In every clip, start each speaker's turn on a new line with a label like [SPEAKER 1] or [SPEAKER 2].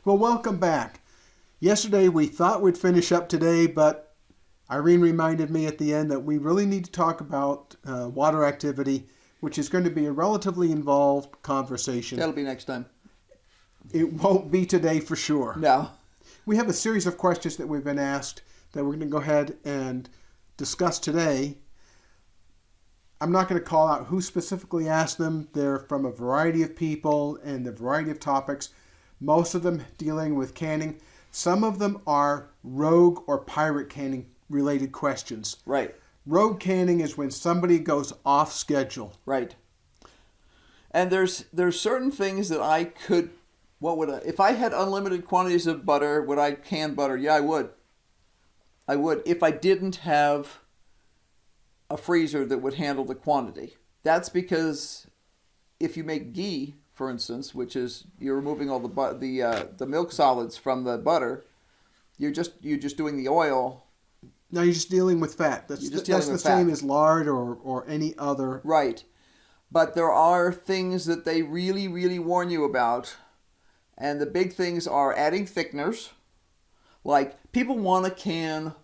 [SPEAKER 1] Well, welcome back. Yesterday we thought we'd finish up today, but Irene reminded me at the end that we really need to talk about water activity, which is going to be a relatively involved conversation.
[SPEAKER 2] That'll be next time.
[SPEAKER 1] It won't be today for sure.
[SPEAKER 2] No.
[SPEAKER 1] We have a series of questions that we've been asked that we're going to go ahead and discuss today. I'm not going to call out who specifically asked them. They're from a variety of people and a variety of topics, most of them dealing with canning. Some of them are rogue or pirate canning related questions.
[SPEAKER 2] Right.
[SPEAKER 1] Rogue canning is when somebody goes off schedule.
[SPEAKER 2] Right. And there's certain things that I could, if I had unlimited quantities of butter, would I can butter? Yeah, I would. I would if I didn't have a freezer that would handle the quantity. That's because if you make ghee, for instance, which is you're removing all the milk solids from the butter, you're just doing the oil.
[SPEAKER 1] No, you're just dealing with fat. That's the same as lard or any other.
[SPEAKER 2] Right. But there are things that they really, really warn you about. And the big things are adding thickeners. Like, people want to can,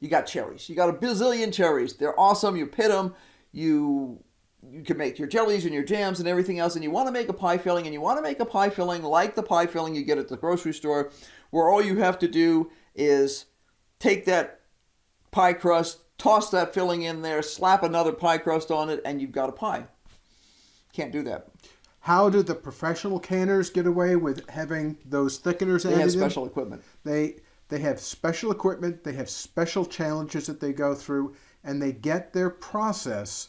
[SPEAKER 2] you got cherries. You got a bazillion cherries. They're awesome. You pit them. You can make your jellies and your jams and everything else. And you want to make a pie filling. And you want to make a pie filling like the pie filling you get at the grocery store, where all you have to do is take that pie crust, toss that filling in there, slap another pie crust on it, and you've got a pie. Can't do that.
[SPEAKER 1] How do the professional canners get away with having those thickeners added in?
[SPEAKER 2] They have special equipment.
[SPEAKER 1] They have special equipment, they have special challenges that they go through, and they get their process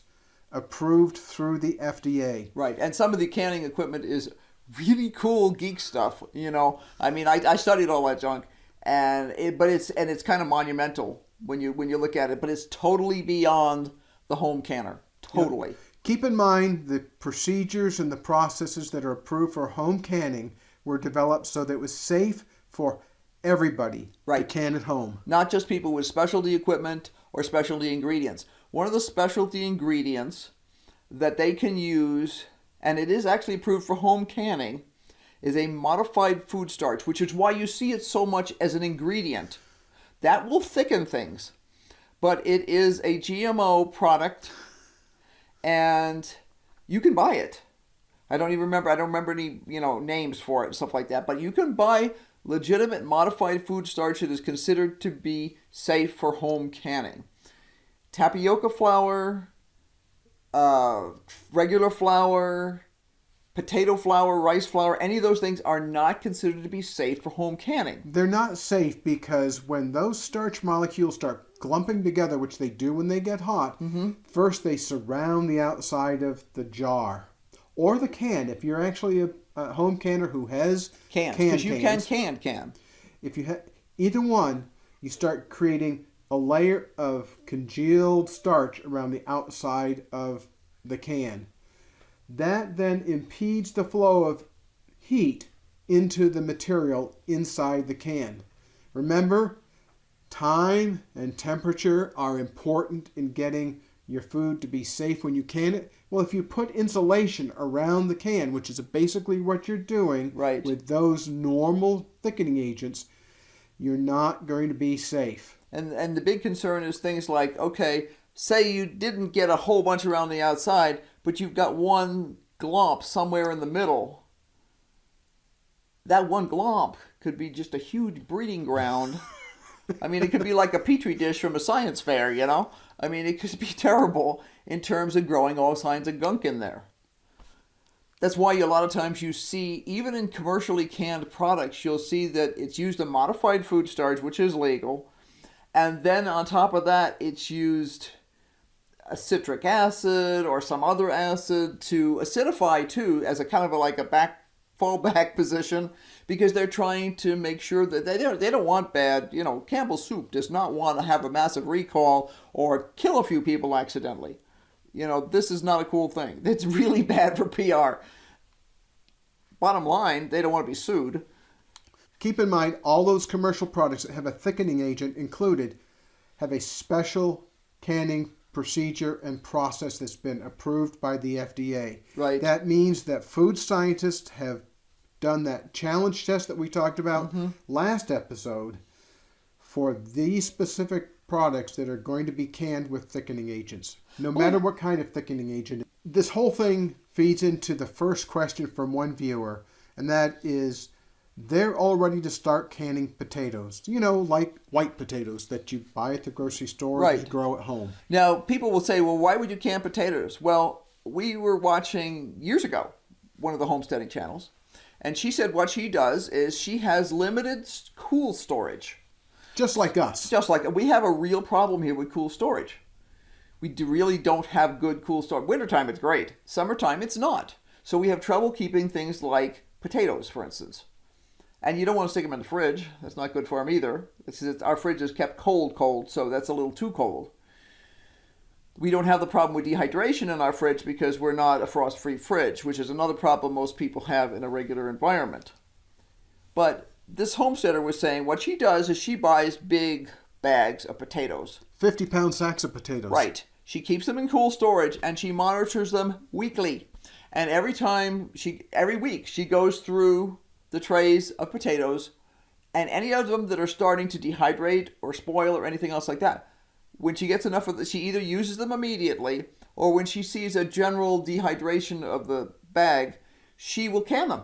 [SPEAKER 1] approved through the FDA.
[SPEAKER 2] Right, and some of the canning equipment is really cool geek stuff, you know. I mean, I studied all that junk, and it's kind of monumental when you look at it, but it's totally beyond the home canner. Totally.
[SPEAKER 1] Yeah. Keep in mind the procedures and the processes that are approved for home canning were developed so that it was safe for everybody to can at home.
[SPEAKER 2] Not just people with specialty equipment or specialty ingredients. One of the specialty ingredients that they can use, and it is actually approved for home canning, is a modified food starch, which is why you see it so much as an ingredient. That will thicken things. But it is a GMO product, and you can buy it. I don't remember any, names for it and stuff like that, but you can buy legitimate modified food starch that is considered to be safe for home canning. Tapioca flour, regular flour, potato flour, rice flour, any of those things are not considered to be safe for home canning.
[SPEAKER 1] They're not safe because when those starch molecules start clumping together, which they do when they get hot, first they surround the outside of the jar or the can. If you're actually a home canner who has
[SPEAKER 2] cans, because you can.
[SPEAKER 1] If you have either one, you start creating a layer of congealed starch around the outside of the can. That then impedes the flow of heat into the material inside the can. Remember, time and temperature are important in getting your food to be safe when you can it. Well, if you put insulation around the can, which is basically what you're doing with those normal thickening agents, you're not going to be safe.
[SPEAKER 2] And the big concern is things like, okay, say you didn't get a whole bunch around the outside, but you've got one glomp somewhere in the middle. That one glomp could be just a huge breeding ground. I mean, it could be like a petri dish from a science fair, you know? I mean, it could be terrible in terms of growing all kinds of gunk in there. That's why a lot of times you see, even in commercially canned products, you'll see that it's used a modified food starch, which is legal. And then on top of that, it's used a citric acid or some other acid to acidify too, as a kind of like a fallback position, because they're trying to make sure that they don't want bad, Campbell's soup does not want to have a massive recall or kill a few people accidentally. This is not a cool thing. It's really bad for PR. Bottom line, they don't want to be sued.
[SPEAKER 1] Keep in mind, all those commercial products that have a thickening agent included have a special canning procedure and process that's been approved by the FDA.
[SPEAKER 2] Right.
[SPEAKER 1] That means that food scientists have done that challenge test that we talked about last episode for these specific products that are going to be canned with thickening agents, no matter what kind of thickening agent. This whole thing feeds into the first question from one viewer, and that is, they're all ready to start canning potatoes. You know, like white potatoes that you buy at the grocery store
[SPEAKER 2] Right.
[SPEAKER 1] and grow at home.
[SPEAKER 2] Now, people will say, well, why would you can potatoes? Well, we were watching years ago one of the homesteading channels, and she said what she does is she has limited cool storage.
[SPEAKER 1] Just like us.
[SPEAKER 2] Just like we have a real problem here with cool storage. We really don't have good cool storage. Wintertime, it's great. Summertime, it's not. So we have trouble keeping things like potatoes, for instance. And you don't want to stick them in the fridge. That's not good for them either. Our fridge is kept cold, so that's a little too cold. We don't have the problem with dehydration in our fridge because we're not a frost-free fridge, which is another problem most people have in a regular environment. But this homesteader was saying what she does is she buys big bags of potatoes.
[SPEAKER 1] 50-pound sacks of potatoes.
[SPEAKER 2] Right. She keeps them in cool storage and she monitors them weekly. And every week she goes through the trays of potatoes and any of them that are starting to dehydrate or spoil or anything else like that. When she gets enough of she either uses them immediately, or when she sees a general dehydration of the bag, she will can them.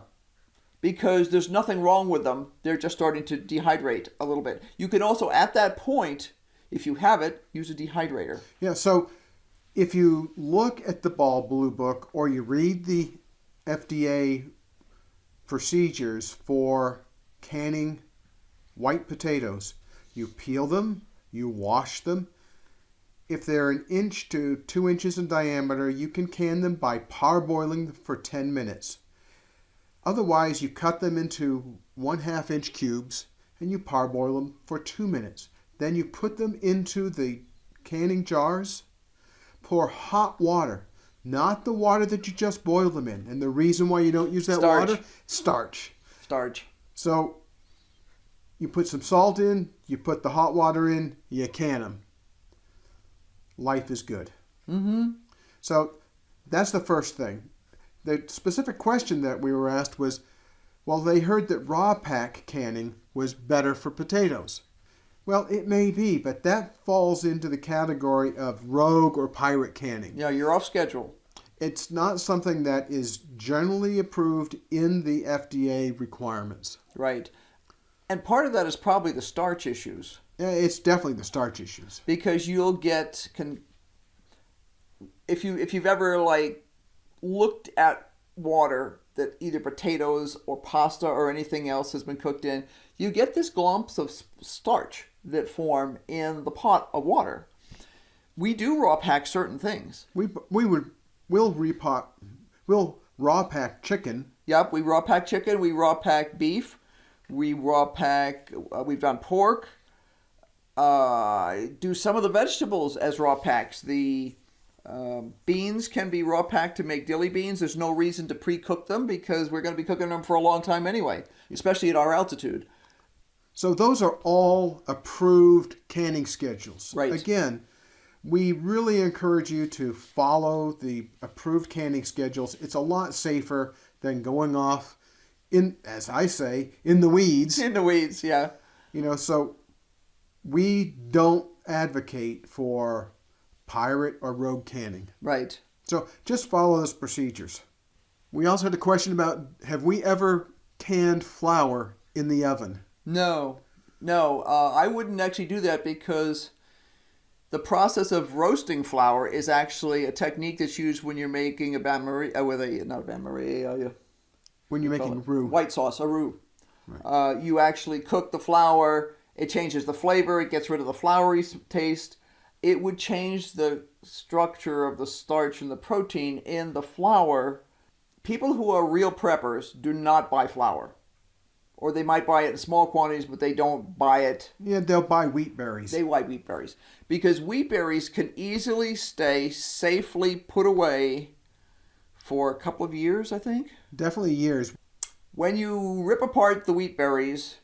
[SPEAKER 2] Because there's nothing wrong with them. They're just starting to dehydrate a little bit. You can also, at that point, if you have it, use a dehydrator.
[SPEAKER 1] Yeah, so if you look at the Ball Blue Book or you read the FDA procedures for canning white potatoes, you peel them, you wash them. If they're 1 inch to 2 inches in diameter, you can can them by parboiling them for 10 minutes. Otherwise, you cut them into 1/2 inch cubes and you parboil them for 2 minutes. Then you put them into the canning jars. Pour hot water, not the water that you just boiled them in. And the reason why you don't use that water? Starch. So you put some salt in, you put the hot water in, you can them. Life is good.
[SPEAKER 2] Mm-hmm.
[SPEAKER 1] So that's the first thing. The specific question that we were asked was, well, they heard that raw pack canning was better for potatoes. Well, it may be, but that falls into the category of rogue or pirate canning.
[SPEAKER 2] Yeah, you're off schedule.
[SPEAKER 1] It's not something that is generally approved in the FDA requirements.
[SPEAKER 2] Right. And part of that is probably the starch issues.
[SPEAKER 1] Yeah, it's definitely the starch issues.
[SPEAKER 2] Because you'll get if you've ever looked at water that either potatoes or pasta or anything else has been cooked in, you get this glumps of starch that form in the pot of water. We do raw pack certain things.
[SPEAKER 1] We'll raw pack chicken.
[SPEAKER 2] Yep, we raw pack chicken, we raw pack beef, we raw pack, we've done pork. Do some of the vegetables as raw packs. The beans can be raw packed to make dilly beans. There's no reason to pre-cook them because we're going to be cooking them for a long time anyway, especially at our altitude.
[SPEAKER 1] So those are all approved canning schedules.
[SPEAKER 2] Right.
[SPEAKER 1] Again, we really encourage you to follow the approved canning schedules. It's a lot safer than going off as I say, in the weeds.
[SPEAKER 2] In the weeds, yeah.
[SPEAKER 1] So we don't advocate for pirate or rogue canning.
[SPEAKER 2] Right.
[SPEAKER 1] So just follow those procedures. We also had a question about, have we ever canned flour in the oven?
[SPEAKER 2] No. I wouldn't actually do that because the process of roasting flour is actually a technique that's used when you're making a bain-marie,
[SPEAKER 1] when you're making roux.
[SPEAKER 2] White sauce, a roux.
[SPEAKER 1] Right.
[SPEAKER 2] You actually cook the flour. It changes the flavor. It gets rid of the floury taste. It would change the structure of the starch and the protein in the flour. People who are real preppers do not buy flour. Or they might buy it in small quantities, but they don't buy it.
[SPEAKER 1] Yeah, they'll buy wheat berries.
[SPEAKER 2] They buy wheat berries. Because wheat berries can easily stay safely put away for a couple of years, I think.
[SPEAKER 1] Definitely years.
[SPEAKER 2] When you rip apart the wheat berries,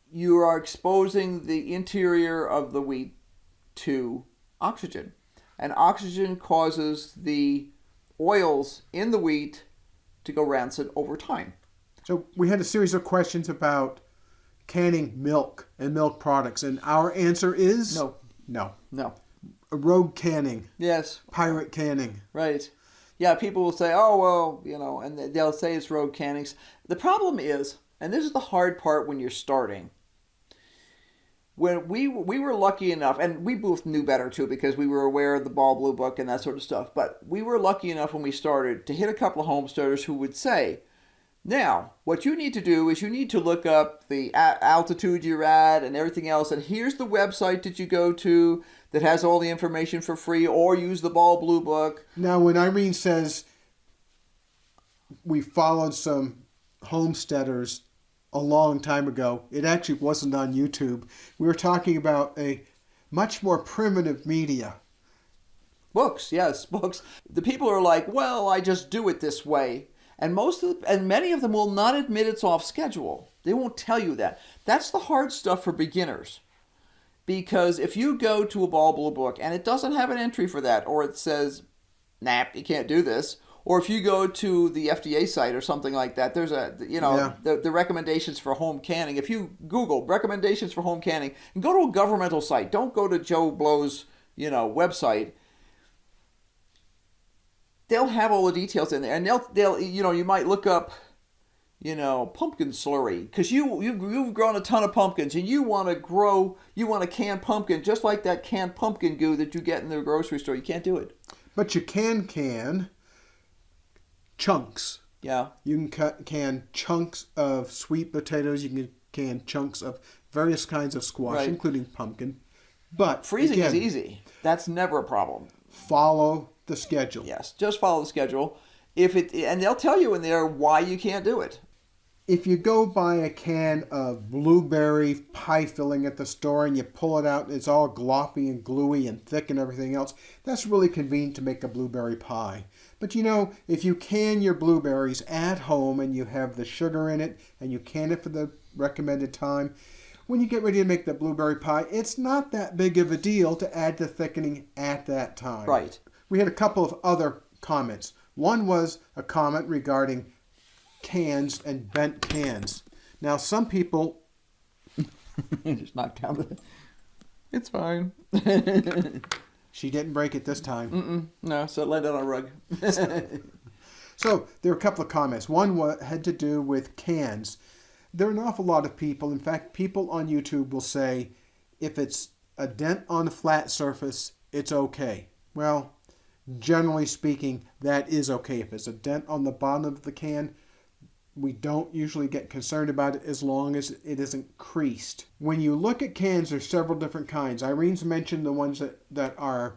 [SPEAKER 2] you are exposing the interior of the wheat to oxygen. And oxygen causes the oils in the wheat to go rancid over time.
[SPEAKER 1] So we had a series of questions about canning milk and milk products, and our answer is
[SPEAKER 2] No.
[SPEAKER 1] no.
[SPEAKER 2] No.
[SPEAKER 1] Rogue canning,
[SPEAKER 2] Yes.
[SPEAKER 1] pirate canning.
[SPEAKER 2] Right. Yeah, people will say, oh, well, and they'll say it's rogue cannings. The problem is, and this is the hard part when you're starting, when we were lucky enough, and we both knew better too because we were aware of the Ball Blue Book and that sort of stuff, but we were lucky enough when we started to hit a couple of homesteaders who would say, now, what you need to do is you need to look up the altitude you're at and everything else, and here's the website that you go to that has all the information for free, or use the Ball Blue Book.
[SPEAKER 1] Now, when Irene says we followed some homesteaders a long time ago, it actually wasn't on YouTube. We were talking about a much more primitive media.
[SPEAKER 2] Books, yes, books. The people are like, well, I just do it this way. And many of them will not admit it's off schedule. They won't tell you that. That's the hard stuff for beginners. Because if you go to a Ball Blue Book and it doesn't have an entry for that, or it says, nah, you can't do this, or if you go to the FDA site or something like that, there's the recommendations for home canning. If you Google recommendations for home canning and go to a governmental site, don't go to Joe Blow's, website. They'll have all the details in there, and they'll you might look up, pumpkin slurry because you've grown a ton of pumpkins and you want to can pumpkin just like that canned pumpkin goo that you get in the grocery store. You can't do it.
[SPEAKER 1] But you can chunks.
[SPEAKER 2] Yeah.
[SPEAKER 1] You can can chunks of sweet potatoes. You can can chunks of various kinds of squash,
[SPEAKER 2] Right.
[SPEAKER 1] including pumpkin. But
[SPEAKER 2] Freezing
[SPEAKER 1] again,
[SPEAKER 2] is easy. That's never a problem.
[SPEAKER 1] follow the schedule.
[SPEAKER 2] Yes, just follow the schedule. And they'll tell you in there why you can't do it.
[SPEAKER 1] If you go buy a can of blueberry pie filling at the store and you pull it out and it's all gloppy and gluey and thick and everything else, that's really convenient to make a blueberry pie. But if you can your blueberries at home and you have the sugar in it and you can it for the recommended time, when you get ready to make the blueberry pie, it's not that big of a deal to add the thickening at that time.
[SPEAKER 2] Right.
[SPEAKER 1] We had a couple of other comments. One was a comment regarding cans and bent cans. Now, some people...
[SPEAKER 2] Just knocked down the... It's fine.
[SPEAKER 1] She didn't break it this time.
[SPEAKER 2] No, so it landed on a rug.
[SPEAKER 1] So, there were a couple of comments. One had to do with cans. There are an awful lot of people, in fact, people on YouTube will say, if it's a dent on a flat surface, it's okay. Well, generally speaking, that is okay. If it's a dent on the bottom of the can, we don't usually get concerned about it as long as it isn't creased. When you look at cans, there's several different kinds. Irene's mentioned the ones that are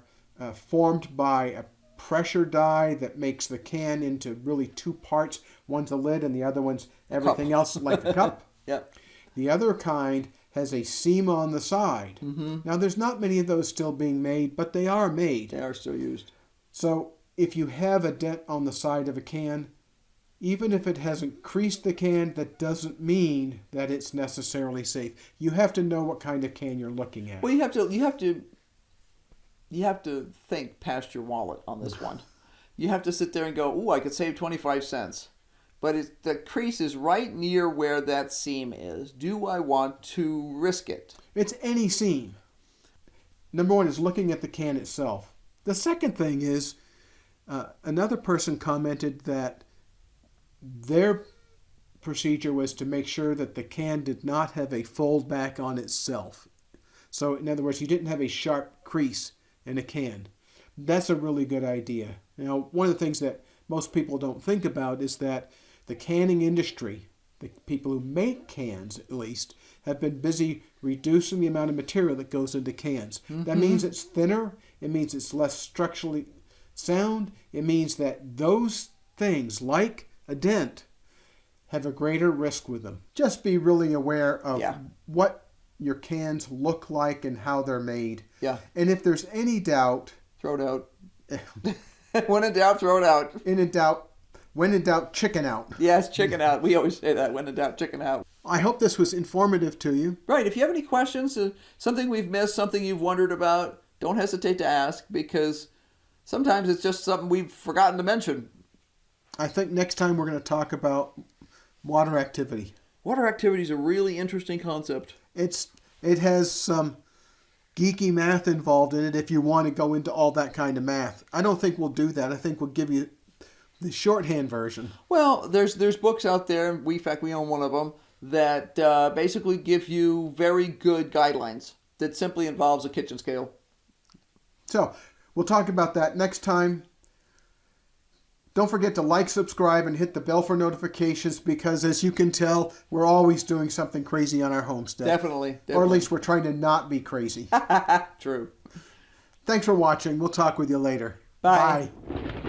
[SPEAKER 1] formed by a pressure die that makes the can into really two parts. One's a lid and the other one's everything else like a cup.
[SPEAKER 2] Yep.
[SPEAKER 1] The other kind has a seam on the side. Now, there's not many of those still being made, but they are made.
[SPEAKER 2] They are still used.
[SPEAKER 1] So if you have a dent on the side of a can, even if it hasn't creased the can, that doesn't mean that it's necessarily safe. You have to know what kind of can you're looking at.
[SPEAKER 2] Well, you have to think past your wallet on this one. You have to sit there and go, ooh, I could save 25 cents. But the crease is right near where that seam is. Do I want to risk it?
[SPEAKER 1] It's any seam. Number one is looking at the can itself. The second thing is another person commented that their procedure was to make sure that the can did not have a fold back on itself. So, in other words, you didn't have a sharp crease in a can. That's a really good idea. Now, one of the things that most people don't think about is that the canning industry, the people who make cans at least, have been busy reducing the amount of material that goes into cans. That means it's thinner. It means it's less structurally sound. It means that those things, like a dent, have a greater risk with them. Just be really aware of what your cans look like and how they're made.
[SPEAKER 2] Yeah.
[SPEAKER 1] And if there's any doubt...
[SPEAKER 2] Throw it out. When in doubt, throw it out.
[SPEAKER 1] When in doubt, chicken out.
[SPEAKER 2] Yes, chicken out. We always say that. When in doubt, chicken out.
[SPEAKER 1] I hope this was informative to you.
[SPEAKER 2] Right. If you have any questions, something we've missed, something you've wondered about, don't hesitate to ask, because sometimes it's just something we've forgotten to mention.
[SPEAKER 1] I think next time we're going to talk about Water activity.
[SPEAKER 2] Water activity is a really interesting concept.
[SPEAKER 1] It has some geeky math involved in it if you want to go into all that kind of math. I don't think we'll do that. I think we'll give you the shorthand version.
[SPEAKER 2] Well, there's books out there, in fact, we own one of them, that basically give you very good guidelines that simply involves a kitchen scale.
[SPEAKER 1] So, we'll talk about that next time. Don't forget to like, subscribe, and hit the bell for notifications because, as you can tell, we're always doing something crazy on our homestead.
[SPEAKER 2] Definitely.
[SPEAKER 1] Or at least we're trying to not be crazy.
[SPEAKER 2] True.
[SPEAKER 1] Thanks for watching. We'll talk with you later.
[SPEAKER 2] Bye.
[SPEAKER 1] Bye.